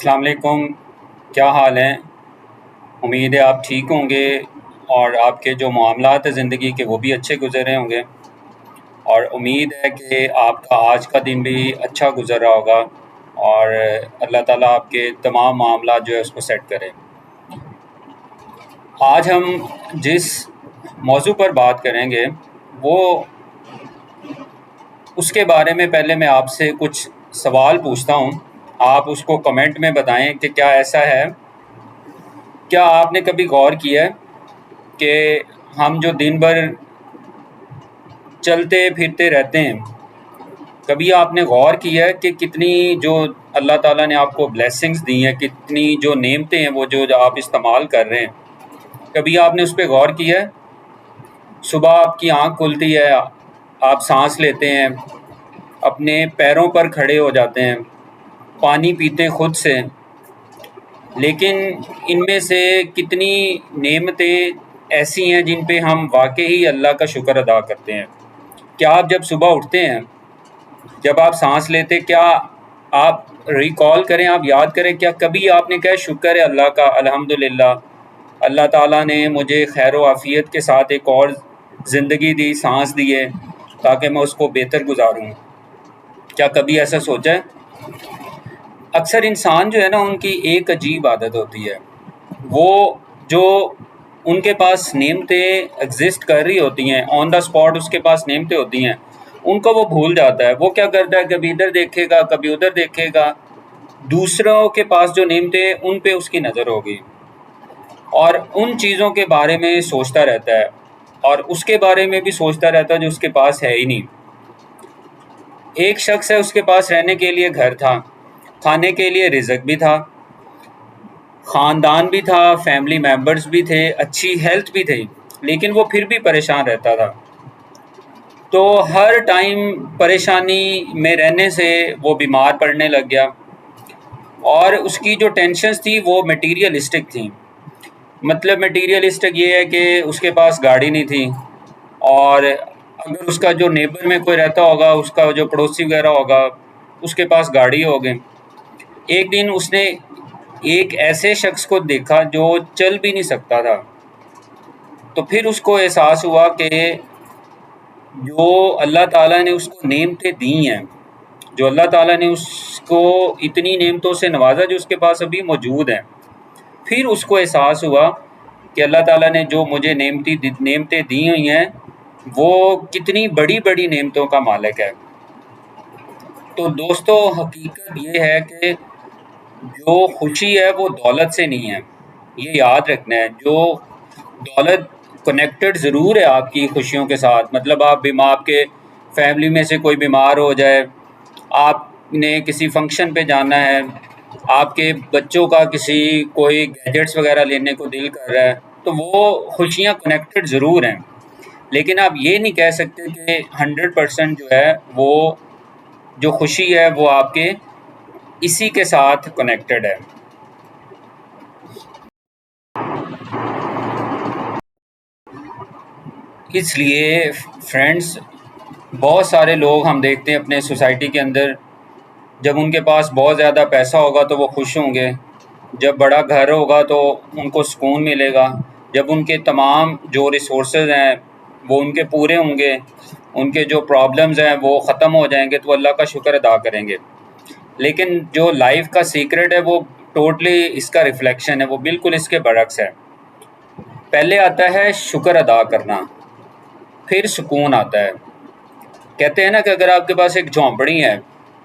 السلام علیکم، کیا حال ہیں؟ امید ہے آپ ٹھیک ہوں گے اور آپ کے جو معاملات ہیں زندگی کے وہ بھی اچھے گزر رہے ہوں گے، اور امید ہے کہ آپ کا آج کا دن بھی اچھا گزر رہا ہوگا اور اللہ تعالیٰ آپ کے تمام معاملات جو ہے اس کو سیٹ کرے۔ آج ہم جس موضوع پر بات کریں گے وہ اس کے بارے میں پہلے میں آپ سے کچھ سوال پوچھتا ہوں، آپ اس کو کمنٹ میں بتائیں کہ کیا ایسا ہے۔ کیا آپ نے کبھی غور کیا ہے کہ ہم جو دن بھر چلتے پھرتے رہتے ہیں، کبھی آپ نے غور کیا ہے کہ کتنی جو اللہ تعالیٰ نے آپ کو بلیسنگز دی ہیں، کتنی جو نعمتیں ہیں وہ جو آپ استعمال کر رہے ہیں، کبھی آپ نے اس پہ غور کیا ہے؟ صبح آپ کی آنکھ کھلتی ہے، آپ سانس لیتے ہیں، اپنے پیروں پر کھڑے ہو جاتے ہیں، پانی پیتے خود سے، لیکن ان میں سے کتنی نعمتیں ایسی ہیں جن پہ ہم واقعی اللہ کا شکر ادا کرتے ہیں۔ کیا آپ جب صبح اٹھتے ہیں، جب آپ سانس لیتے، کیا آپ ریکال کریں، آپ یاد کریں، کیا کبھی آپ نے کہا شکر ہے اللہ کا، الحمدللہ اللہ تعالیٰ نے مجھے خیر و عافیت کے ساتھ ایک اور زندگی دی، سانس دی ہے تاکہ میں اس کو بہتر گزاروں؟ کیا کبھی ایسا سوچا ہے؟ اکثر انسان جو ہے نا، ان کی ایک عجیب عادت ہوتی ہے، وہ جو ان کے پاس نعمتیں ایگزسٹ کر رہی ہوتی ہیں، آن دا اسپاٹ اس کے پاس نعمتیں ہوتی ہیں، ان کو وہ بھول جاتا ہے۔ وہ کیا کرتا ہے، کبھی ادھر دیکھے گا، کبھی ادھر دیکھے گا، دوسروں کے پاس جو نعمتیں ان پہ اس کی نظر ہوگی اور ان چیزوں کے بارے میں سوچتا رہتا ہے، اور اس کے بارے میں بھی سوچتا رہتا ہے جو اس کے پاس ہے ہی نہیں۔ ایک شخص ہے، اس کے پاس رہنے کے لیے گھر تھا، کھانے کے لیے رزق بھی تھا، خاندان بھی تھا، فیملی میمبرز بھی تھے، اچھی ہیلتھ بھی تھی، لیکن وہ پھر بھی پریشان رہتا تھا۔ تو ہر ٹائم پریشانی میں رہنے سے وہ بیمار پڑنے لگ گیا، اور اس کی جو ٹینشنز تھی وہ میٹیریلسٹک تھیں۔ مطلب میٹیریلسٹک یہ ہے کہ اس کے پاس گاڑی نہیں تھی، اور اگر اس کا جو نیبر میں کوئی رہتا ہوگا، اس کا جو پڑوسی وغیرہ ہوگا، اس کے پاس گاڑی ہوگی۔ ایک دن اس نے ایک ایسے شخص کو دیکھا جو چل بھی نہیں سکتا تھا، تو پھر اس کو احساس ہوا کہ جو اللہ تعالیٰ نے اس کو نعمتیں دی ہیں، جو اللہ تعالیٰ نے اس کو اتنی نعمتوں سے نوازا جو اس کے پاس ابھی موجود ہیں، پھر اس کو احساس ہوا کہ اللہ تعالیٰ نے جو مجھے نعمتیں دی ہوئی ہیں وہ کتنی بڑی بڑی نعمتوں کا مالک ہے۔ تو دوستو، حقیقت یہ ہے کہ جو خوشی ہے وہ دولت سے نہیں ہے، یہ یاد رکھنا ہے۔ جو دولت کنیکٹڈ ضرور ہے آپ کی خوشیوں کے ساتھ، مطلب آپ کے فیملی میں سے کوئی بیمار ہو جائے، آپ نے کسی فنکشن پہ جانا ہے، آپ کے بچوں کا کوئی گیجٹس وغیرہ لینے کو دل کر رہا ہے، تو وہ خوشیاں کنیکٹڈ ضرور ہیں، لیکن آپ یہ نہیں کہہ سکتے کہ 100% جو ہے وہ جو خوشی ہے وہ آپ کے اسی کے ساتھ کنیکٹڈ ہے۔ اس لیے فرینڈز، بہت سارے لوگ ہم دیکھتے ہیں اپنے سوسائٹی کے اندر، جب ان کے پاس بہت زیادہ پیسہ ہوگا تو وہ خوش ہوں گے، جب بڑا گھر ہوگا تو ان کو سکون ملے گا، جب ان کے تمام جو ریسورسز ہیں وہ ان کے پورے ہوں گے، ان کے جو پرابلمز ہیں وہ ختم ہو جائیں گے، تو اللہ کا شکر ادا کریں گے۔ لیکن جو لائف کا سیکرٹ ہے وہ ٹوٹلی اس کا ریفلیکشن ہے، وہ بالکل اس کے برعکس ہے۔ پہلے آتا ہے شکر ادا کرنا، پھر سکون آتا ہے۔ کہتے ہیں نا کہ اگر آپ کے پاس ایک جھونپڑی ہے،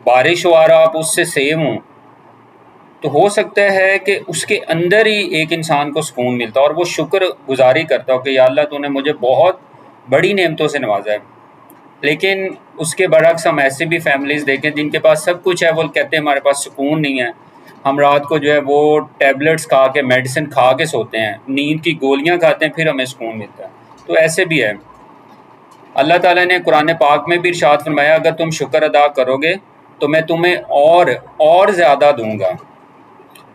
بارش ہو آ رہا، آپ اس سے سیو ہوں، تو ہو سکتا ہے کہ اس کے اندر ہی ایک انسان کو سکون ملتا اور وہ شکر گزاری کرتا ہو کہ یا اللہ تو نے مجھے بہت بڑی نعمتوں سے نوازا ہے۔ لیکن اس کے برعکس ہم ایسے بھی فیملیز دیکھیں جن کے پاس سب کچھ ہے، وہ کہتے ہیں ہمارے پاس سکون نہیں ہے، ہم رات کو جو ہے وہ ٹیبلٹس کھا کے، میڈیسن کھا کے سوتے ہیں، نیند کی گولیاں کھاتے ہیں، پھر ہمیں سکون ملتا ہے۔ تو ایسے بھی ہے۔ اللہ تعالیٰ نے قرآن پاک میں بھی ارشاد فرمایا، اگر تم شکر ادا کرو گے تو میں تمہیں اور زیادہ دوں گا۔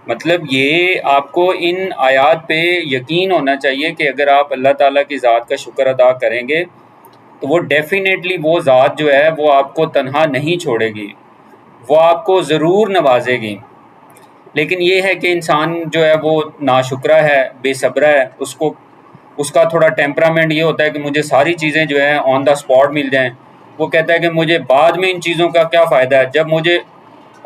مطلب یہ آپ کو ان آیات پہ یقین ہونا چاہیے کہ اگر آپ اللہ تعالیٰ کی ذات کا شکر ادا کریں گے تو وہ ڈیفینیٹلی وہ ذات جو ہے وہ آپ کو تنہا نہیں چھوڑے گی، وہ آپ کو ضرور نوازے گی۔ لیکن یہ ہے کہ انسان جو ہے وہ ناشکرہ ہے، بے صبرہ ہے، اس کا تھوڑا ٹیمپرامنٹ یہ ہوتا ہے کہ مجھے ساری چیزیں جو ہیں آن دا اسپاٹ مل جائیں. وہ کہتا ہے کہ مجھے بعد میں ان چیزوں کا کیا فائدہ ہے جب مجھے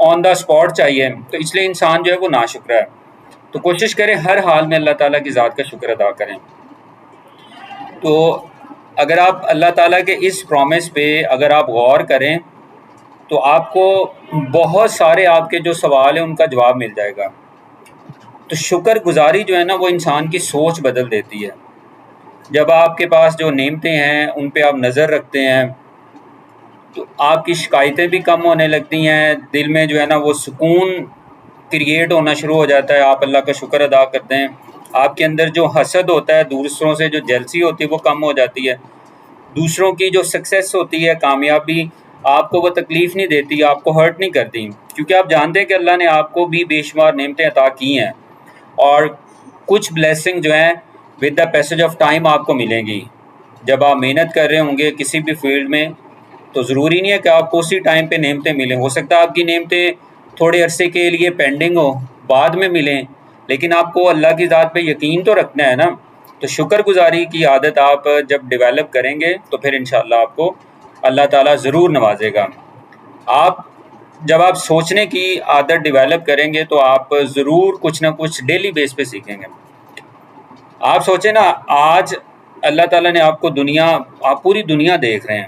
آن دا اسپاٹ چاہیے. تو اس لیے انسان جو ہے وہ ناشکرہ ہے. تو کوشش کریں ہر حال میں اللہ تعالیٰ کی ذات کا شکر ادا کریں. تو اگر آپ اللہ تعالیٰ کے اس پرومس پہ اگر آپ غور کریں تو آپ کو بہت سارے آپ کے جو سوال ہیں ان کا جواب مل جائے گا. تو شکر گزاری جو ہے نا وہ انسان کی سوچ بدل دیتی ہے. جب آپ کے پاس جو نعمتیں ہیں ان پہ آپ نظر رکھتے ہیں تو آپ کی شکایتیں بھی کم ہونے لگتی ہیں، دل میں جو ہے نا وہ سکون کریٹ ہونا شروع ہو جاتا ہے. آپ اللہ کا شکر ادا کرتے ہیں. آپ کے اندر جو حسد ہوتا ہے، دوسروں سے جو جیلسی ہوتی ہے وہ کم ہو جاتی ہے. دوسروں کی جو سکسیس ہوتی ہے، کامیابی، آپ کو وہ تکلیف نہیں دیتی، آپ کو ہرٹ نہیں کرتی، کیونکہ آپ جانتے ہیں کہ اللہ نے آپ کو بھی بے شمار نعمتیں عطا کی ہیں. اور کچھ بلیسنگ جو ہیں with the passage of time آپ کو ملیں گی. جب آپ محنت کر رہے ہوں گے کسی بھی فیلڈ میں تو ضروری نہیں ہے کہ آپ کو اسی ٹائم پہ نعمتیں ملیں. ہو سکتا ہے آپ کی نعمتیں تھوڑے عرصے کے لیے پینڈنگ ہو، بعد میں ملیں، لیکن آپ کو اللہ کی ذات پہ یقین تو رکھنا ہے نا. تو شکر گزاری کی عادت آپ جب ڈیولپ کریں گے تو پھر انشاءاللہ آپ کو اللہ تعالیٰ ضرور نوازے گا. جب آپ سوچنے کی عادت ڈیولپ کریں گے تو آپ ضرور کچھ نہ کچھ ڈیلی بیس پہ سیکھیں گے. آپ سوچیں نا، آج اللہ تعالیٰ نے آپ پوری دنیا دیکھ رہے ہیں،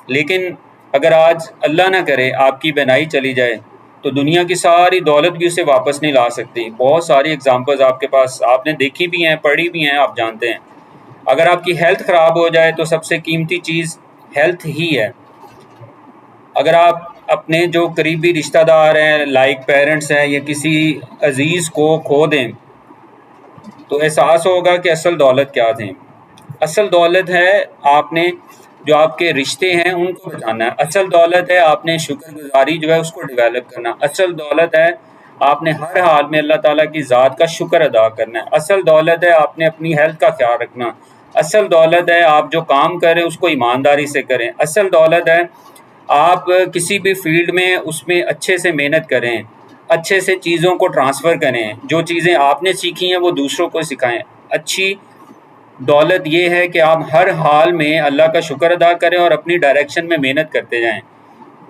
لیکن اگر آج اللہ نہ کرے آپ کی بینائی چلی جائے تو دنیا کی ساری دولت بھی اسے واپس نہیں لا سکتی. بہت ساری اگزامپلز آپ کے پاس، آپ نے دیکھی بھی ہیں، پڑھی بھی ہیں، آپ جانتے ہیں. اگر آپ کی ہیلتھ خراب ہو جائے تو سب سے قیمتی چیز ہیلتھ ہی ہے. اگر آپ اپنے جو قریبی رشتہ دار ہیں، لائک پیرنٹس ہیں، یا کسی عزیز کو کھو دیں تو احساس ہوگا کہ اصل دولت کیا تھی. اصل دولت ہے آپ نے جو آپ کے رشتے ہیں ان کو بچانا ہے. اصل دولت ہے آپ نے شکر گزاری جو ہے اس کو ڈیولپ کرنا. اصل دولت ہے آپ نے ہر حال میں اللہ تعالیٰ کی ذات کا شکر ادا کرنا ہے. اصل دولت ہے آپ نے اپنی ہیلتھ کا خیال رکھنا. اصل دولت ہے آپ جو کام کریں اس کو ایمانداری سے کریں. اصل دولت ہے آپ کسی بھی فیلڈ میں اس میں اچھے سے محنت کریں، اچھے سے چیزوں کو ٹرانسفر کریں، جو چیزیں آپ نے سیکھی ہیں وہ دوسروں کو سکھائیں. اچھی دولت یہ ہے کہ آپ ہر حال میں اللہ کا شکر ادا کریں اور اپنی ڈائریکشن میں محنت کرتے جائیں،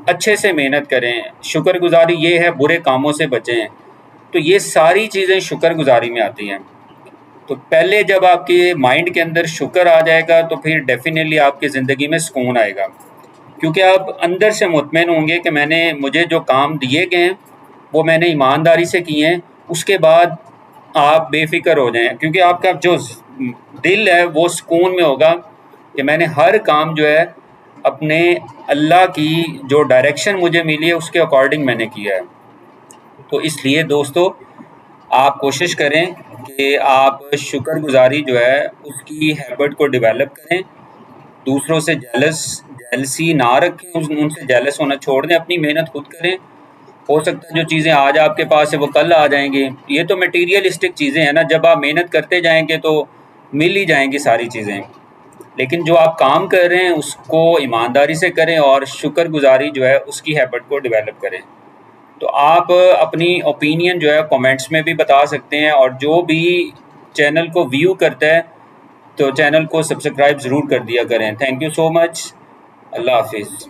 اچھے سے محنت کریں. شکر گزاری یہ ہے برے کاموں سے بچیں. تو یہ ساری چیزیں شکر گزاری میں آتی ہیں. تو پہلے جب آپ کے مائنڈ کے اندر شکر آ جائے گا تو پھر ڈیفینیٹلی آپ کی زندگی میں سکون آئے گا، کیونکہ آپ اندر سے مطمئن ہوں گے کہ مجھے جو کام دیے گئے ہیں وہ میں نے ایمانداری سے کیے ہیں. اس کے بعد آپ بے فکر ہو جائیں، کیونکہ آپ کا جو دل ہے وہ سکون میں ہوگا کہ میں نے ہر کام جو ہے اپنے اللہ کی جو ڈائریکشن مجھے ملی ہے اس کے اکارڈنگ میں نے کیا ہے. تو اس لیے دوستو آپ کوشش کریں کہ آپ شکر گزاری جو ہے اس کی ہیبٹ کو ڈیولپ کریں. دوسروں سے جیلسی نہ رکھیں، ان سے جیلس ہونا چھوڑ دیں، اپنی محنت خود کریں. ہو سکتا ہے جو چیزیں آج آپ کے پاس ہے وہ کل آ جائیں گی. یہ تو میٹیریلسٹک چیزیں ہیں نا، جب آپ محنت کرتے جائیں گے تو مل ہی جائیں گی ساری چیزیں. لیکن جو آپ کام کر رہے ہیں اس کو ایمانداری سے کریں اور شکر گزاری جو ہے اس کی ہیبٹ کو ڈیولپ کریں. تو آپ اپنی اوپینین جو ہے کامنٹس میں بھی بتا سکتے ہیں، اور جو بھی چینل کو ویو کرتا ہے تو چینل کو سبسکرائب ضرور کر دیا کریں. تھینک یو سو مچ. اللہ حافظ.